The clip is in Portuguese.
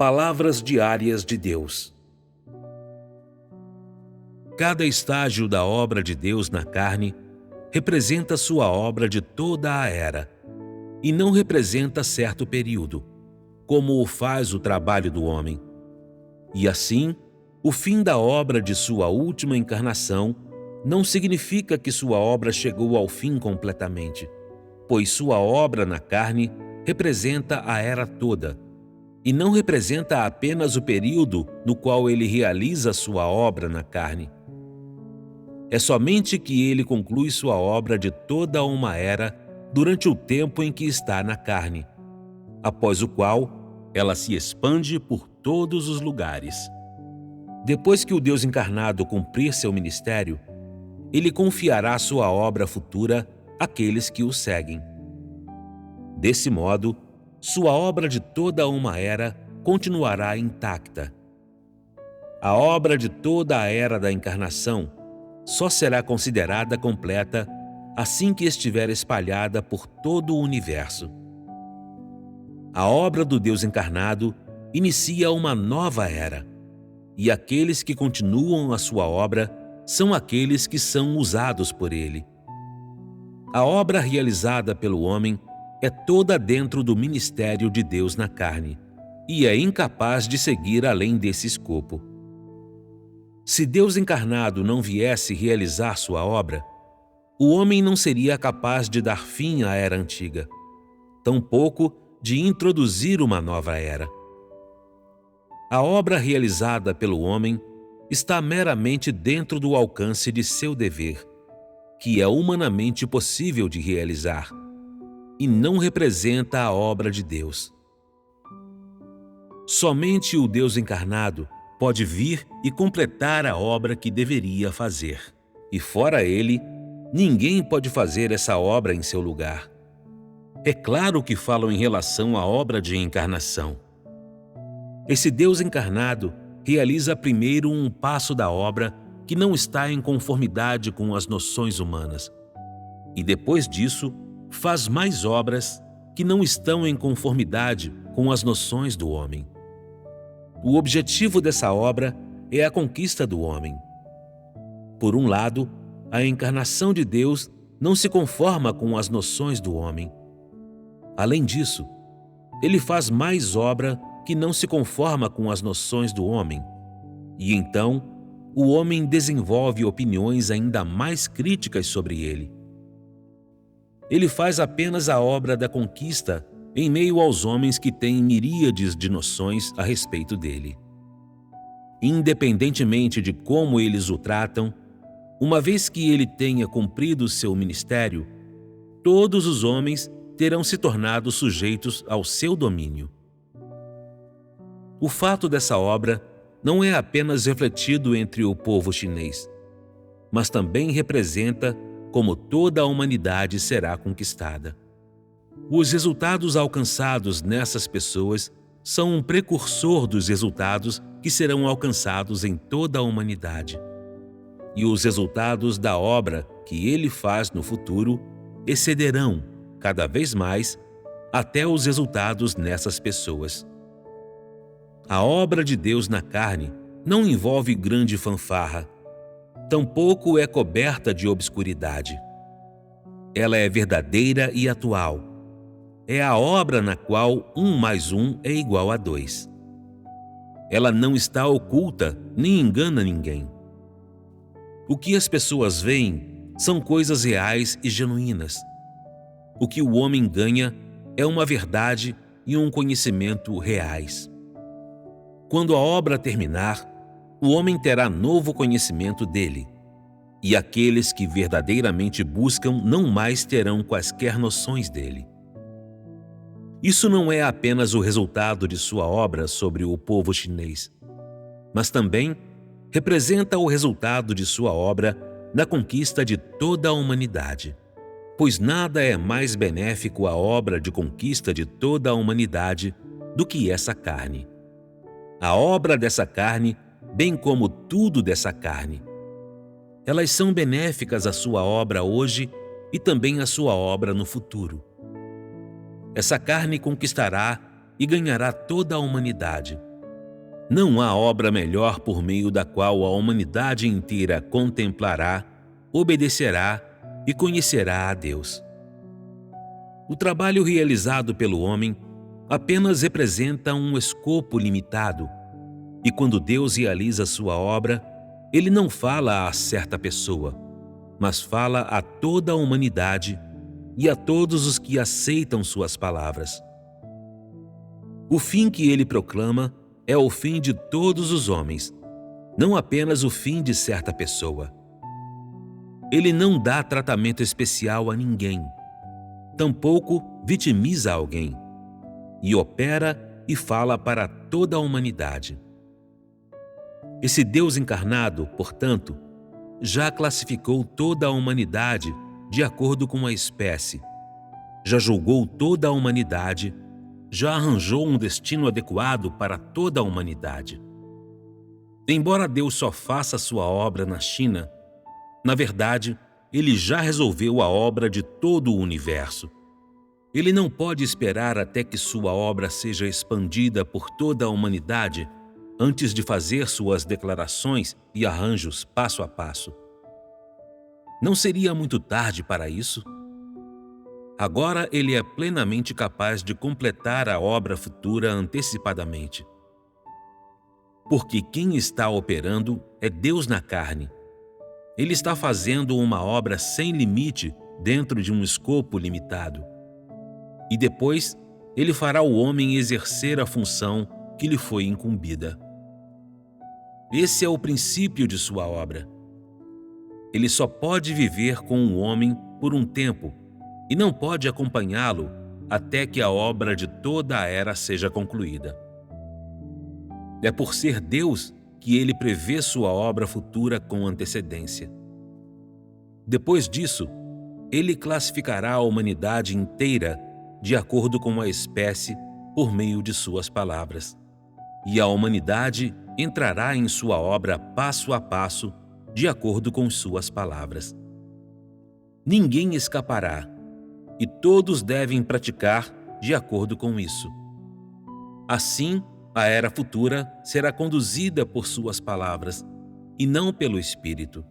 Palavras diárias de Deus. Cada estágio da obra de Deus na carne representa sua obra de toda a era, e não representa certo período, como o faz o trabalho do homem. E assim, o fim da obra de sua última encarnação não significa que sua obra chegou ao fim completamente, pois sua obra na carne representa a era toda, e não representa apenas o período no qual ele realiza sua obra na carne. É somente que ele conclui sua obra de toda uma era durante o tempo em que está na carne, após o qual ela se expande por todos os lugares. Depois que o Deus encarnado cumprir seu ministério, ele confiará sua obra futura àqueles que o seguem. Desse modo, sua obra de toda uma era continuará intacta. A obra de toda a era da encarnação só será considerada completa assim que estiver espalhada por todo o universo. A obra do Deus encarnado inicia uma nova era, e aqueles que continuam a sua obra são aqueles que são usados por ele. A obra realizada pelo homem é toda dentro do ministério de Deus na carne, e é incapaz de seguir além desse escopo. Se Deus encarnado não viesse realizar sua obra, o homem não seria capaz de dar fim à era antiga, tampouco de introduzir uma nova era. A obra realizada pelo homem está meramente dentro do alcance de seu dever, que é humanamente possível de realizar, e não representa a obra de Deus. Somente o Deus encarnado pode vir e completar a obra que deveria fazer, e fora ele, ninguém pode fazer essa obra em seu lugar. É claro que falam em relação à obra de encarnação. Esse Deus encarnado realiza primeiro um passo da obra que não está em conformidade com as noções humanas, e depois disso faz mais obras que não estão em conformidade com as noções do homem. O objetivo dessa obra é a conquista do homem. Por um lado, a encarnação de Deus não se conforma com as noções do homem. Além disso, ele faz mais obra que não se conforma com as noções do homem, e então o homem desenvolve opiniões ainda mais críticas sobre ele. Ele faz apenas a obra da conquista em meio aos homens que têm miríades de noções a respeito dele. Independentemente de como eles o tratam, uma vez que ele tenha cumprido seu ministério, todos os homens terão se tornado sujeitos ao seu domínio. O fato dessa obra não é apenas refletido entre o povo chinês, mas também representa como toda a humanidade será conquistada. Os resultados alcançados nessas pessoas são um precursor dos resultados que serão alcançados em toda a humanidade. E os resultados da obra que ele faz no futuro excederão, cada vez mais, até os resultados nessas pessoas. A obra de Deus na carne não envolve grande fanfarra, tampouco é coberta de obscuridade. Ela é verdadeira e atual. É a obra na qual 1 mais 1 é igual a 2. Ela não está oculta nem engana ninguém. O que as pessoas veem são coisas reais e genuínas. O que o homem ganha é uma verdade e um conhecimento reais. Quando a obra terminar, o homem terá novo conhecimento dele, e aqueles que verdadeiramente buscam não mais terão quaisquer noções dele. Isso não é apenas o resultado de sua obra sobre o povo chinês, mas também representa o resultado de sua obra na conquista de toda a humanidade, pois nada é mais benéfico à obra de conquista de toda a humanidade do que essa carne. A obra dessa carne, bem como tudo dessa carne. Elas são benéficas à sua obra hoje e também à sua obra no futuro. Essa carne conquistará e ganhará toda a humanidade, Não há obra melhor por meio da qual a humanidade inteira contemplará, obedecerá e conhecerá a Deus. O trabalho realizado pelo homem apenas representa um escopo limitado, e quando Deus realiza sua obra, Ele não fala a certa pessoa, mas fala a toda a humanidade e a todos os que aceitam suas palavras. O fim que Ele proclama é o fim de todos os homens, não apenas o fim de certa pessoa. Ele não dá tratamento especial a ninguém, tampouco vitimiza alguém, e opera e fala para toda a humanidade. Esse Deus encarnado, portanto, já classificou toda a humanidade de acordo com a espécie, já julgou toda a humanidade, já arranjou um destino adequado para toda a humanidade. Embora Deus só faça sua obra na China, na verdade, Ele já resolveu a obra de todo o universo. Ele não pode esperar até que sua obra seja expandida por toda a humanidade antes de fazer suas declarações e arranjos passo a passo. Não seria muito tarde para isso? Agora Ele é plenamente capaz de completar a obra futura antecipadamente. Porque quem está operando é Deus na carne. Ele está fazendo uma obra sem limite dentro de um escopo limitado. E depois, Ele fará o homem exercer a função que lhe foi incumbida. Esse é o princípio de sua obra. Ele só pode viver com o homem por um tempo e não pode acompanhá-lo até que a obra de toda a era seja concluída. É por ser Deus que Ele prevê sua obra futura com antecedência. Depois disso, Ele classificará a humanidade inteira de acordo com a espécie por meio de suas palavras. E a humanidade entrará em sua obra passo a passo de acordo com suas palavras. Ninguém escapará, e todos devem praticar de acordo com isso. Assim, a era futura será conduzida por suas palavras, e não pelo Espírito.